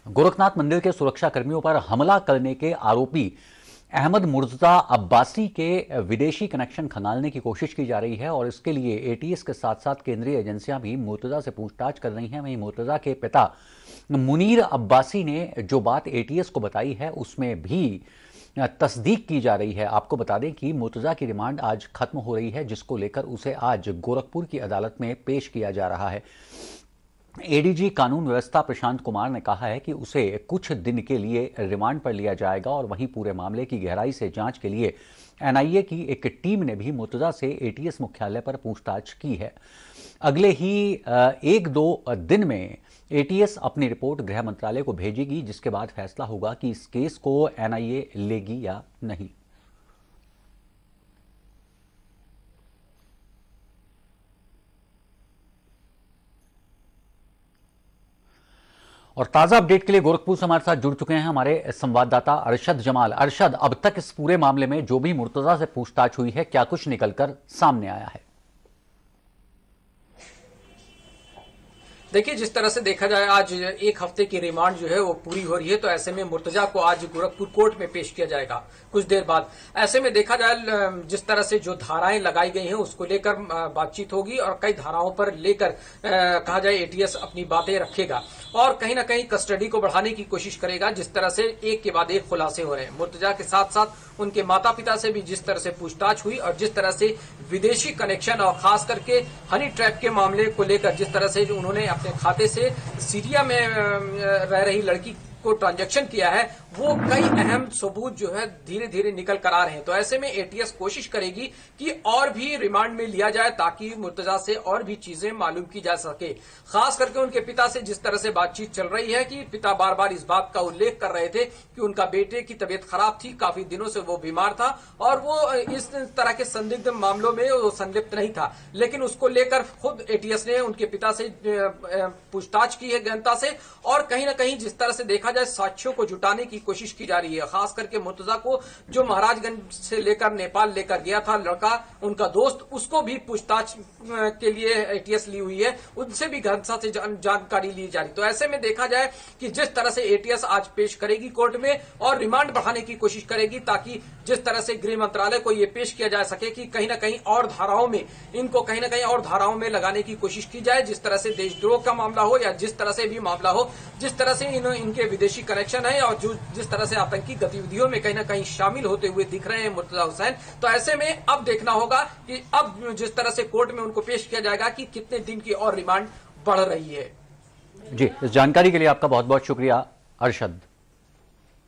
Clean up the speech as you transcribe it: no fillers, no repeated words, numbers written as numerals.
गोरखनाथ मंदिर के सुरक्षा कर्मियों पर हमला करने के आरोपी अहमद मुर्तजा अब्बासी के विदेशी कनेक्शन खंगालने की कोशिश की जा रही है और इसके लिए एटीएस के साथ साथ केंद्रीय एजेंसियां भी मुर्तजा से पूछताछ कर रही हैं। वहीं मुर्तजा के पिता मुनीर अब्बासी ने जो बात एटीएस को बताई है उसमें भी तस्दीक की जा रही है। आपको बता दें कि मुर्तजा की रिमांड आज खत्म हो रही है, जिसको लेकर उसे आज गोरखपुर की अदालत में पेश किया जा रहा है। एडीजी कानून व्यवस्था प्रशांत कुमार ने कहा है कि उसे कुछ दिन के लिए रिमांड पर लिया जाएगा और वहीं पूरे मामले की गहराई से जांच के लिए एनआईए की एक टीम ने भी मुर्तजा से एटीएस मुख्यालय पर पूछताछ की है। अगले ही एक दो दिन में एटीएस अपनी रिपोर्ट गृह मंत्रालय को भेजेगी, जिसके बाद फैसला होगा कि इस केस को एनआईए लेगी या नहीं। और ताजा अपडेट के लिए गोरखपुर से हमारे साथ जुड़ चुके हैं हमारे संवाददाता अरशद जमाल। अरशद, अब तक इस पूरे मामले में जो भी मुर्तजा से पूछताछ हुई है, क्या कुछ निकलकर सामने आया है? देखिए, जिस तरह से देखा जाए आज एक हफ्ते की रिमांड जो है वो पूरी हो रही है, तो ऐसे में मुर्तजा को आज गोरखपुर कोर्ट में पेश किया जाएगा कुछ देर बाद। ऐसे में देखा जाए जिस तरह से जो धाराएं लगाई गई हैं उसको लेकर बातचीत होगी और कई धाराओं पर लेकर कहा जाए एटीएस अपनी बातें रखेगा और कहीं ना कहीं कस्टडी को बढ़ाने की कोशिश करेगा। जिस तरह से एक के बाद एक खुलासे हो रहे हैं मुर्तजा के साथ साथ उनके माता पिता से भी जिस तरह से पूछताछ हुई और जिस तरह से विदेशी कनेक्शन और खास करके हनी ट्रैप के मामले को लेकर जिस तरह से जो उन्होंने अपने खाते से सीरिया में रह रही लड़की को ट्रांजैक्शन किया है, वो कई अहम सबूत जो है धीरे धीरे निकल कर आ रहे हैं। तो ऐसे में एटीएस कोशिश करेगी कि और भी रिमांड में लिया जाए ताकि मुर्तजा से और भी चीजें मालूम की जा सके। खास करके उनके पिता से जिस तरह से बातचीत चल रही है कि पिता बार बार इस बात का उल्लेख कर रहे थे कि उनका बेटे की तबीयत खराब थी, काफी दिनों से वो बीमार था और वो इस तरह के संदिग्ध मामलों में वो संलिप्त नहीं था, लेकिन उसको लेकर खुद एटीएस ने उनके पिता से पूछताछ की है गहनता से और कहीं ना कहीं जिस तरह से देखा जाए साक्ष्यों को जुटाने की कोशिश की जा रही है। खास करके मुर्तजा को जो महाराजगंज से लेकर नेपाल लेकर गया था लड़का, उनका दोस्त, उसको भी पूछताछ के लिए एटीएस ली हुई है, उनसे भी गहनता से जानकारी ली जा रही। तो ऐसे में देखा जाए कि जिस तरह से एटीएस आज पेश करेगी कोर्ट में और रिमांड बढ़ाने की कोशिश करेगी ताकि जिस तरह से गृह मंत्रालय को यह पेश किया जा सके कि कहीं ना कहीं और धाराओं में इनको कहीं ना कहीं और धाराओं में लगाने की कोशिश की जाए, जिस तरह से देशद्रोह का मामला हो या जिस तरह से भी मामला हो, जिस तरह से इनके विदेशी कनेक्शन है और जिस तरह से आतंकी गतिविधियों में कहीं ना कहीं शामिल होते हुए दिख रहे हैं मुर्तजा हुसैन। तो ऐसे में अब देखना होगा कि अब जिस तरह से कोर्ट में उनको पेश किया जाएगा कि कितने दिन की और रिमांड बढ़ रही है। जी, इस जानकारी के लिए आपका बहुत बहुत शुक्रिया अरशद।